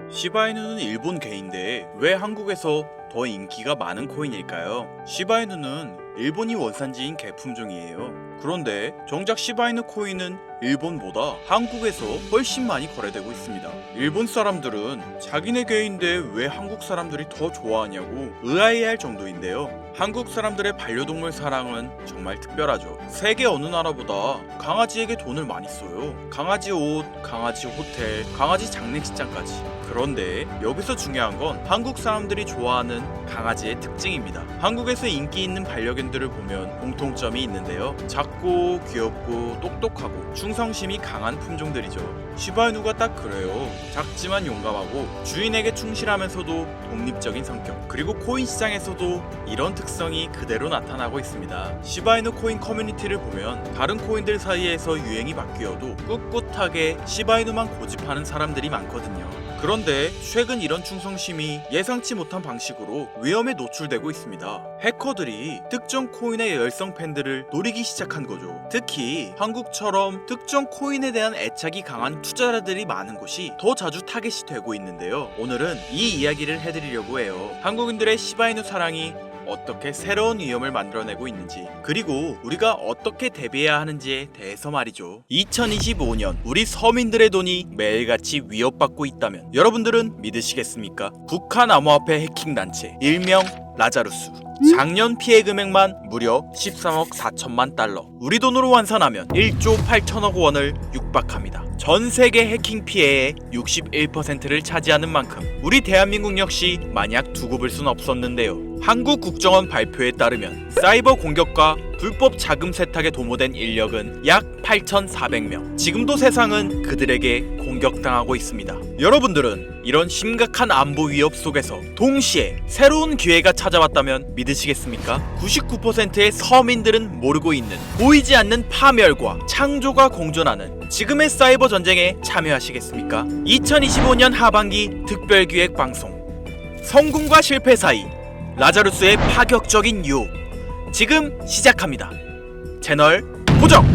시바이누는 일본 개인데 왜 한국에서 더 인기가 많은 코인일까요? 시바이누는 일본이 원산지인 개품종이에요. 그런데 정작 시바이누 코인은 일본보다 한국에서 훨씬 많이 거래되고 있습니다. 일본 사람들은 자기네 개인데 왜 한국 사람들이 더 좋아하냐고 의아해할 정도인데요. 한국 사람들의 반려동물 사랑은 정말 특별하죠. 세계 어느 나라보다 강아지에게 돈을 많이 써요. 강아지 옷, 강아지 호텔, 강아지 장례식장까지. 그런데 여기서 중요한 건 한국 사람들이 좋아하는 강아지의 특징입니다. 한국에서 인기 있는 반려견들을 보면 공통점이 있는데요. 작고 귀엽고 똑똑하고 충성심이 강한 품종들이죠. 시바이누가 딱 그래요. 작지만 용감하고 주인에게 충실하면서도 독립적인 성격, 그리고 코인 시장에서도 이런 특성이 그대로 나타나고 있습니다. 시바이누 코인 커뮤니티를 보면 다른 코인들 사이에서 유행이 바뀌어도 꿋꿋하게 시바이누만 고집하는 사람들이 많거든요. 그런데 최근 이런 충성심이 예상치 못한 방식으로 위험에 노출되고 있습니다. 해커들이 특정 코인의 열성 팬들을 노리기 시작한 거죠. 특히 한국처럼 특정 코인에 대한 애착이 강한 투자자들이 많은 곳이 더 자주 타겟이 되고 있는데요. 오늘은 이 이야기를 해드리려고 해요. 한국인들의 시바이누 사랑이 어떻게 새로운 위험을 만들어내고 있는지, 그리고 우리가 어떻게 대비해야 하는지에 대해서 말이죠. 2025년 우리 서민들의 돈이 매일같이 위협받고 있다면 여러분들은 믿으시겠습니까? 북한 암호화폐 해킹 단체 일명 라자루스, 작년 피해 금액만 무려 13억 4천만 달러, 우리 돈으로 환산하면 1조 8천억 원을 육박합니다. 전 세계 해킹 피해의 61%를 차지하는 만큼 우리 대한민국 역시 마냥 두고 볼 순 없었는데요. 한국 국정원 발표에 따르면 사이버 공격과 불법 자금 세탁에 도모된 인력은 약 8,400명. 지금도 세상은 그들에게 공격당하고 있습니다. 여러분들은 이런 심각한 안보 위협 속에서 동시에 새로운 기회가 찾아왔다면 믿으시겠습니까? 99%의 서민들은 모르고 있는, 보이지 않는 파멸과 창조가 공존하는 지금의 사이버 전쟁에 참여하시겠습니까? 2025년 하반기 특별기획 방송, 성공과 실패 사이 라자루스의 파격적인 유혹, 지금 시작합니다. 채널 고정!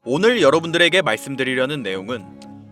오늘 여러분들에게 말씀드리려는 내용은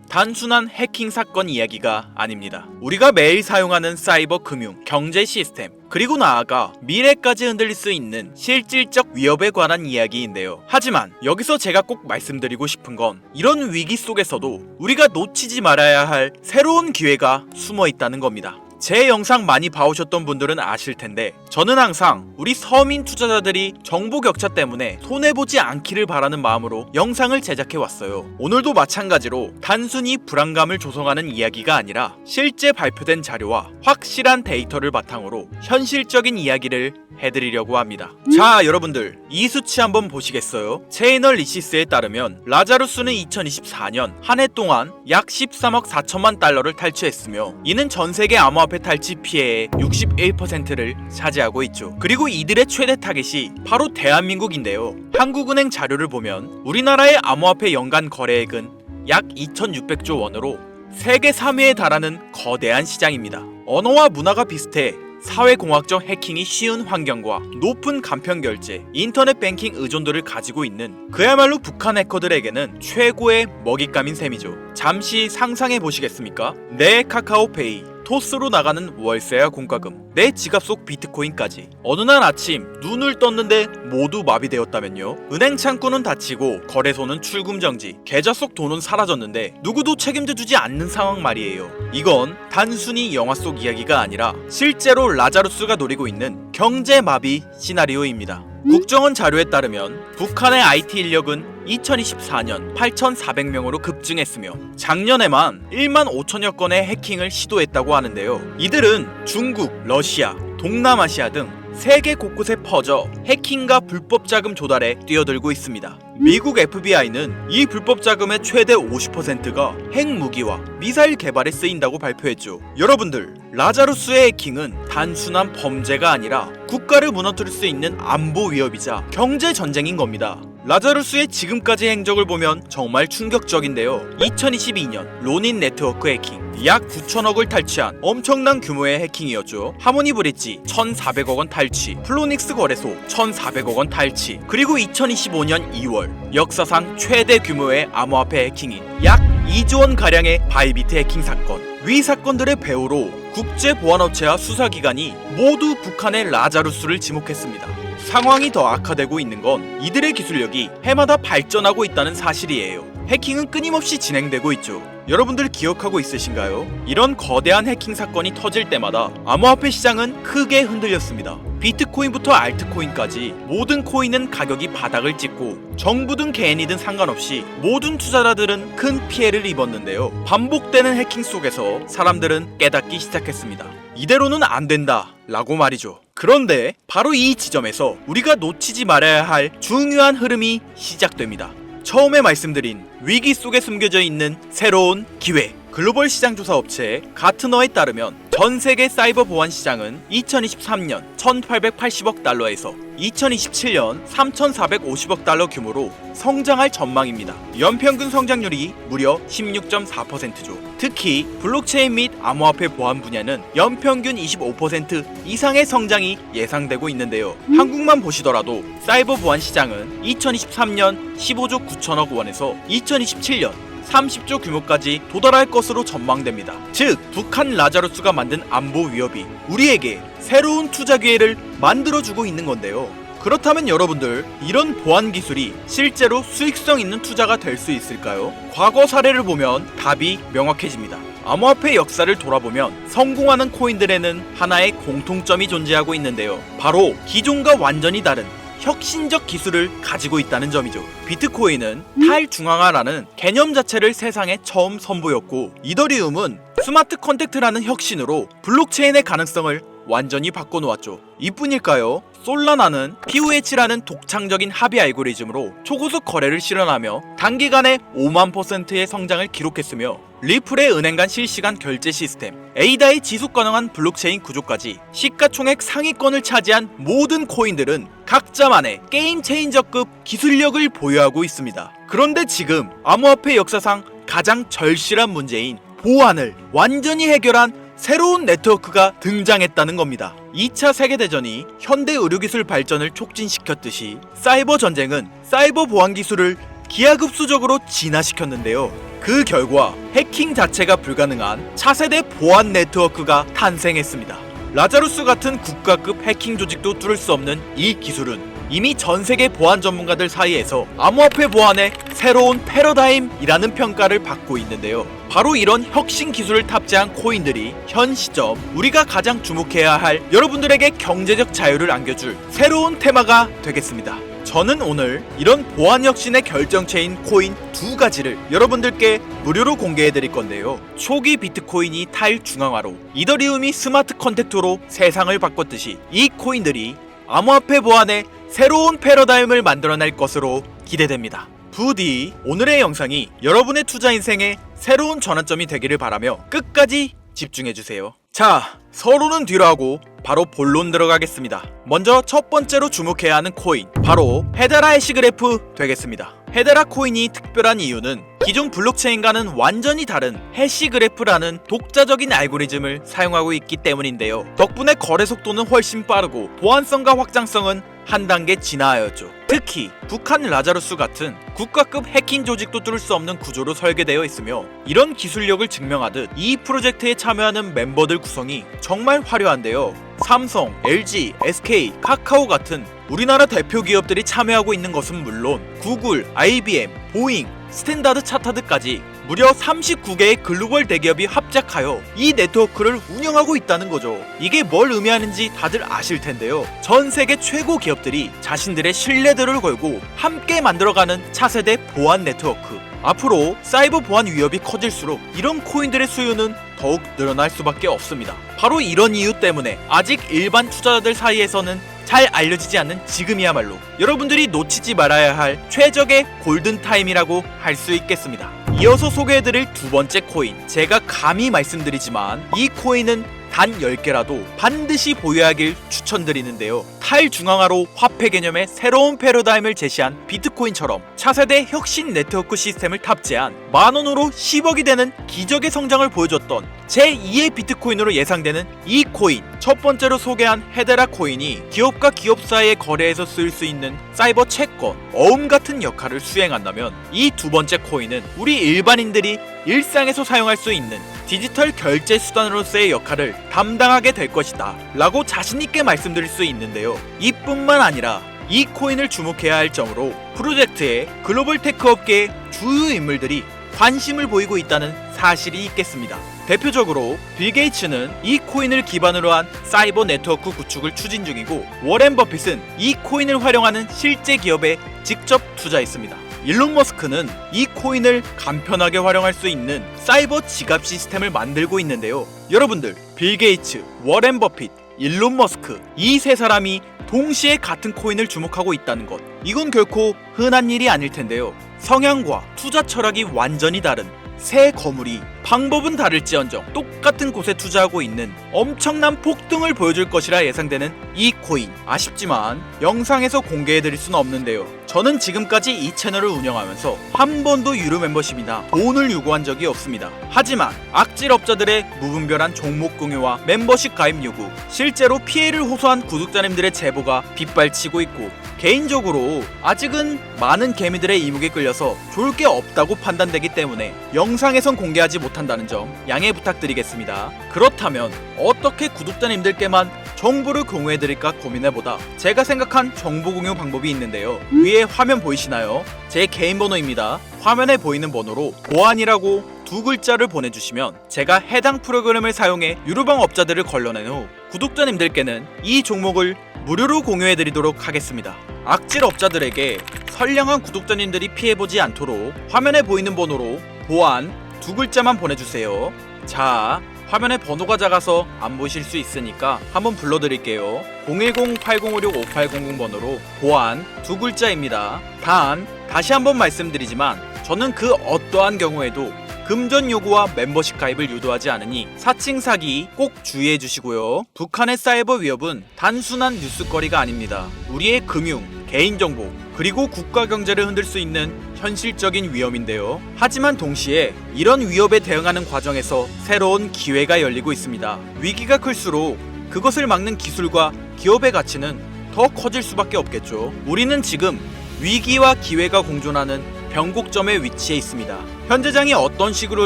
단순한 해킹 사건 이야기가 아닙니다. 우리가 매일 사용하는 사이버 금융, 경제 시스템, 그리고 나아가 미래까지 흔들릴 수 있는 실질적 위협에 관한 이야기인데요. 하지만 여기서 제가 꼭 말씀드리고 싶은 건 이런 위기 속에서도 우리가 놓치지 말아야 할 새로운 기회가 숨어 있다는 겁니다. 제 영상 많이 봐오셨던 분들은 아실 텐데 저는 항상 우리 서민 투자자들이 정보 격차 때문에 손해보지 않기를 바라는 마음으로 영상을 제작해왔어요. 오늘도 마찬가지로 단순히 불안감을 조성하는 이야기가 아니라 실제 발표된 자료와 확실한 데이터를 바탕으로 현실적인 이야기를 해드리려고 합니다. 자, 여러분들 이 수치 한번 보시겠어요? 체이널리시스에 따르면 라자루스는 2024년 한 해 동안 약 13억 4천만 달러를 탈취했으며 이는 전세계 암호화폐 탈취 피해의 61%를 차지하고 있죠. 그리고 이들의 최대 타겟이 바로 대한민국인데요. 한국은행 자료를 보면 우리나라의 암호화폐 연간 거래액은 약 2,600조 원으로 세계 3위에 달하는 거대한 시장입니다. 언어와 문화가 비슷해 사회공학적 해킹이 쉬운 환경과 높은 간편 결제, 인터넷 뱅킹 의존도를 가지고 있는 그야말로 북한 해커들에게는 최고의 먹잇감인 셈이죠. 잠시 상상해 보시겠습니까? 내 카카오페이, 토스로 나가는 월세와 공과금, 내 지갑 속 비트코인까지 어느 날 아침 눈을 떴는데 모두 마비되었다면요? 은행 창구는 닫히고 거래소는 출금 정지, 계좌 속 돈은 사라졌는데 누구도 책임져주지 않는 상황 말이에요. 이건 단순히 영화 속 이야기가 아니라 실제로 라자루스가 노리고 있는 경제 마비 시나리오입니다. 국정원 자료에 따르면 북한의 IT 인력은 2024년 8,400명으로 급증했으며 작년에만 1만 5천여 건의 해킹을 시도했다고 하는데요. 이들은 중국, 러시아, 동남아시아 등 세계 곳곳에 퍼져 해킹과 불법 자금 조달에 뛰어들고 있습니다. 미국 FBI는 이 불법 자금의 최대 50%가 핵무기와 미사일 개발에 쓰인다고 발표했죠. 여러분들, 라자루스의 해킹은 단순한 범죄가 아니라 국가를 무너뜨릴 수 있는 안보 위협이자 경제 전쟁인 겁니다. 라자루스의 지금까지 행적을 보면 정말 충격적인데요. 2022년 로닌 네트워크 해킹, 약 9천억을 탈취한 엄청난 규모의 해킹이었죠. 하모니 브릿지 1,400억 원 탈취, 플로닉스 거래소 1,400억 원 탈취, 그리고 2025년 2월 역사상 최대 규모의 암호화폐 해킹인 약 2조 원 가량의 바이비트 해킹 사건. 위 사건들의 배후로 국제보안업체와 수사기관이 모두 북한의 라자루스를 지목했습니다. 상황이 더 악화되고 있는 건 이들의 기술력이 해마다 발전하고 있다는 사실이에요. 해킹은 끊임없이 진행되고 있죠. 여러분들 기억하고 있으신가요? 이런 거대한 해킹 사건이 터질 때마다 암호화폐 시장은 크게 흔들렸습니다. 비트코인부터 알트코인까지 모든 코인은 가격이 바닥을 찍고 정부 등 개인이든 상관없이 모든 투자자들은 큰 피해를 입었는데요. 반복되는 해킹 속에서 사람들은 깨닫기 시작했습니다. 이대로는 안 된다 라고 말이죠. 그런데 바로 이 지점에서 우리가 놓치지 말아야 할 중요한 흐름이 시작됩니다. 처음에 말씀드린 위기 속에 숨겨져 있는 새로운 기회. 글로벌 시장 조사 업체 가트너에 따르면 전 세계 사이버 보안 시장은 2023년 1,880억 달러에서 2027년 3,450억 달러 규모로 성장할 전망입니다. 연평균 성장률이 무려 16.4%죠. 특히 블록체인 및 암호화폐 보안 분야는 연평균 25% 이상의 성장이 예상되고 있는데요. 한국만 보시더라도 사이버 보안 시장은 2023년 15조 9천억 원에서 2027년 30조 규모까지 도달할 것으로 전망됩니다. 즉, 북한 라자루스가 만든 안보 위협이 우리에게 새로운 투자 기회를 만들어주고 있는 건데요. 그렇다면 여러분들, 이런 보안 기술이 실제로 수익성 있는 투자가 될 수 있을까요? 과거 사례를 보면 답이 명확해집니다. 암호화폐 역사를 돌아보면 성공하는 코인들에는 하나의 공통점이 존재하고 있는데요. 바로 기존과 완전히 다른 혁신적 기술을 가지고 있다는 점이죠. 비트코인은 탈중앙화라는 개념 자체를 세상에 처음 선보였고, 이더리움은 스마트 컨택트라는 혁신으로 블록체인의 가능성을 완전히 바꿔놓았죠. 이뿐일까요? 솔라나는 POH라는 독창적인 합의 알고리즘으로 초고속 거래를 실현하며 단기간에 5만%의 성장을 기록했으며, 리플의 은행 간 실시간 결제 시스템, 에이다의 지속 가능한 블록체인 구조까지 시가총액 상위권을 차지한 모든 코인들은 각자만의 게임 체인저급 기술력을 보유하고 있습니다. 그런데 지금 암호화폐 역사상 가장 절실한 문제인 보안을 완전히 해결한 새로운 네트워크가 등장했다는 겁니다. 2차 세계대전이 현대 의료기술 발전을 촉진시켰듯이 사이버 전쟁은 사이버 보안 기술을 기하급수적으로 진화시켰는데요. 그 결과 해킹 자체가 불가능한 차세대 보안 네트워크가 탄생했습니다. 라자루스 같은 국가급 해킹 조직도 뚫을 수 없는 이 기술은 이미 전 세계 보안 전문가들 사이에서 암호화폐 보안의 새로운 패러다임이라는 평가를 받고 있는데요. 바로 이런 혁신 기술을 탑재한 코인들이 현 시점 우리가 가장 주목해야 할 여러분들에게 경제적 자유를 안겨줄 새로운 테마가 되겠습니다. 저는 오늘 이런 보안 혁신의 결정체인 코인 두 가지를 여러분들께 무료로 공개해 드릴 건데요. 초기 비트코인이 탈중앙화로 이더리움이 스마트 컨택트로 세상을 바꿨듯이 이 코인들이 암호화폐 보안의 새로운 패러다임을 만들어낼 것으로 기대됩니다. 부디 오늘의 영상이 여러분의 투자 인생에 새로운 전환점이 되기를 바라며 끝까지 집중해주세요. 자, 서론은 뒤로 하고 바로 본론 들어가겠습니다. 먼저 첫 번째로 주목해야 하는 코인, 바로 헤데라 해시그래프 되겠습니다. 헤데라 코인이 특별한 이유는 기존 블록체인과는 완전히 다른 해시그래프라는 독자적인 알고리즘을 사용하고 있기 때문인데요. 덕분에 거래 속도는 훨씬 빠르고 보안성과 확장성은 한 단계 진화하였죠. 특히 북한 라자루스 같은 국가급 해킹 조직도 뚫을 수 없는 구조로 설계되어 있으며, 이런 기술력을 증명하듯 이 프로젝트에 참여하는 멤버들 구성이 정말 화려한데요. 삼성, LG, SK, 카카오 같은 우리나라 대표 기업들이 참여하고 있는 것은 물론 구글, IBM, 보잉, 스탠다드 차타드까지 무려 39개의 글로벌 대기업이 합작하여 이 네트워크를 운영하고 있다는 거죠. 이게 뭘 의미하는지 다들 아실 텐데요. 전 세계 최고 기업들이 자신들의 신뢰도를 걸고 함께 만들어가는 차세대 보안 네트워크, 앞으로 사이버 보안 위협이 커질수록 이런 코인들의 수요는 더욱 늘어날 수밖에 없습니다. 바로 이런 이유 때문에 아직 일반 투자자들 사이에서는 잘 알려지지 않는 지금이야말로 여러분들이 놓치지 말아야 할 최적의 골든타임이라고 할 수 있겠습니다. 이어서 소개해드릴 두 번째 코인, 제가 감히 말씀드리지만 이 코인은 단 10개라도 반드시 보유하길 추천드리는데요. 탈중앙화로 화폐 개념의 새로운 패러다임을 제시한 비트코인처럼 차세대 혁신 네트워크 시스템을 탑재한 만원으로 10억이 되는 기적의 성장을 보여줬던 제2의 비트코인으로 예상되는 이 코인, 첫 번째로 소개한 헤데라 코인이 기업과 기업 사이의 거래에서 쓰일 수 있는 사이버 채권, 어음 같은 역할을 수행한다면 이 두 번째 코인은 우리 일반인들이 일상에서 사용할 수 있는 디지털 결제 수단으로서의 역할을 담당하게 될 것이다 라고 자신있게 말씀드릴 수 있는데요. 이뿐만 아니라 이 코인을 주목해야 할 점으로 프로젝트에 글로벌 테크 업계의 주요 인물들이 관심을 보이고 있다는 사실이 있겠습니다. 대표적으로 빌 게이츠는 이 코인을 기반으로 한 사이버 네트워크 구축을 추진 중이고, 워렌 버핏은 이 코인을 활용하는 실제 기업에 직접 투자했습니다. 일론 머스크는 이 코인을 간편하게 활용할 수 있는 사이버 지갑 시스템을 만들고 있는데요. 여러분들, 빌 게이츠, 워렌 버핏, 일론 머스크, 이 세 사람이 동시에 같은 코인을 주목하고 있다는 것, 이건 결코 흔한 일이 아닐 텐데요. 성향과 투자 철학이 완전히 다른 새 거물이 방법은 다를지언정 똑같은 곳에 투자하고 있는 엄청난 폭등을 보여줄 것이라 예상되는 이 코인, 아쉽지만 영상에서 공개해드릴 수는 없는데요. 저는 지금까지 이 채널을 운영하면서 한 번도 유료 멤버십이나 돈을 요구한 적이 없습니다. 하지만 악질업자들의 무분별한 종목 공유와 멤버십 가입 요구, 실제로 피해를 호소한 구독자님들의 제보가 빗발치고 있고, 개인적으로 아직은 많은 개미들의 이목에 끌려서 좋을 게 없다고 판단되기 때문에 영상에선 공개하지 못한다는 점 양해 부탁드리겠습니다. 그렇다면 어떻게 구독자님들께만 정보를 공유해드릴까 고민해보다 제가 생각한 정보 공유 방법이 있는데요. 위에 화면 보이시나요? 제 개인 번호입니다. 화면에 보이는 번호로 보안이라고 두 글자를 보내주시면 제가 해당 프로그램을 사용해 유료방 업자들을 걸러낸 후 구독자님들께는 이 종목을 무료로 공유해드리도록 하겠습니다. 악질 업자들에게 선량한 구독자님들이 피해보지 않도록 화면에 보이는 번호로 보안 두 글자만 보내주세요. 자, 화면에 번호가 작아서 안 보실 수 있으니까 한번 불러드릴게요. 010-8056-5800 번호로 보안 두 글자입니다. 단, 다시 한번 말씀드리지만 저는 그 어떠한 경우에도 금전 요구와 멤버십 가입을 유도하지 않으니 사칭 사기 꼭 주의해 주시고요. 북한의 사이버 위협은 단순한 뉴스거리가 아닙니다. 우리의 금융, 개인정보, 그리고 국가 경제를 흔들 수 있는 현실적인 위험인데요. 하지만 동시에 이런 위협에 대응하는 과정에서 새로운 기회가 열리고 있습니다. 위기가 클수록 그것을 막는 기술과 기업의 가치는 더 커질 수밖에 없겠죠. 우리는 지금 위기와 기회가 공존하는 변곡점에 위치해 있습니다. 현재장이 어떤 식으로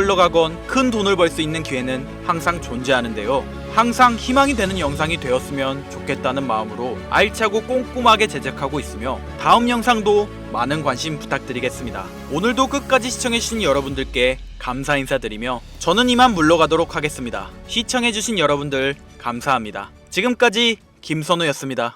흘러가건 큰 돈을 벌 수 있는 기회는 항상 존재하는데요. 항상 희망이 되는 영상이 되었으면 좋겠다는 마음으로 알차고 꼼꼼하게 제작하고 있으며 다음 영상도 많은 관심 부탁드리겠습니다. 오늘도 끝까지 시청해주신 여러분들께 감사 인사드리며 저는 이만 물러가도록 하겠습니다. 시청해주신 여러분들 감사합니다. 지금까지 김선우였습니다.